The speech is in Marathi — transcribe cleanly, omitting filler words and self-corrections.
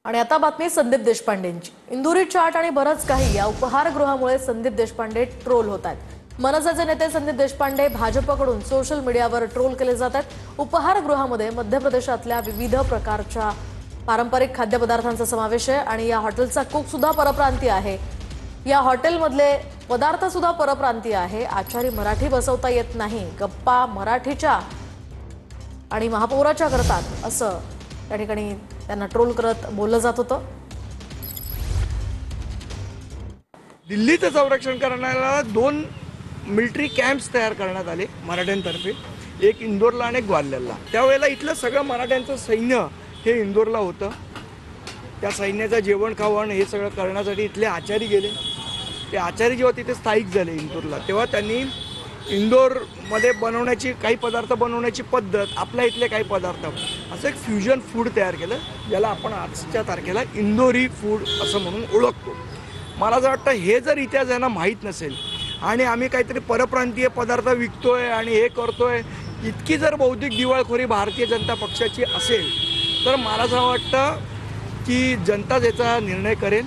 आणि आता बातमी संदीप देशपांडेंची। इंदुरी चाट आणि बरंच काही या उपहारगृहामुळे संदीप देशपांडे ट्रोल होत आहेत। मनसेचे नेते संदीप देशपांडे भाजपकडून सोशल मीडियावर ट्रोल केले जात आहेत। उपहारगृहामध्ये मध्य प्रदेशातल्या विविध प्रकारच्या पारंपरिक खाद्यपदार्थांचा समावेश आहे आणि या हॉटेलचा कुक सुद्धा परप्रांतीय आहे। या हॉटेलमधले पदार्थ सुद्धा परप्रांतीय आहे। आचारी मराठी बसवता येत नाही, गप्पा मराठीच्या आणि महापौराच्या करतात असं त्या ठिकाणी त्यांना ट्रोल करत बोललं जात होतं। दिल्लीचं संरक्षण करण्याला 2 मिलिटरी कॅम्प्स तयार करण्यात आले मराठ्यांतर्फे, एक इंदोरला आणि एक ग्वाल्हेरला। त्यावेळेला इथलं सगळं मराठ्यांचं सैन्य हे इंदोरला होतं। त्या सैन्याचं जेवण खावण हे सगळं करण्यासाठी इथले आचारी गेले। ते आचारी जेव्हा तिथे स्थायिक झाले इंदोरला, तेव्हा त्यांनी इंदोरमध्ये बनवण्याची काही पदार्थ बनवण्याची पद्धत, आपल्या इथले काही पदार्थ असं एक फ्युजन फूड तयार केलं, ज्याला आपण आजच्या तारखेला इंदोरी फूड असं म्हणून ओळखतो। मला असं वाटतं हे जर इतिहास यांना माहीत नसेल आणि आम्ही काहीतरी परप्रांतीय पदार्थ विकतोय आणि हे करतोय, इतकी जर बौद्धिक दिवाळखोरी भारतीय जनता पक्षाची असेल तर मला असं वाटतं की जनताच याचा निर्णय करेल।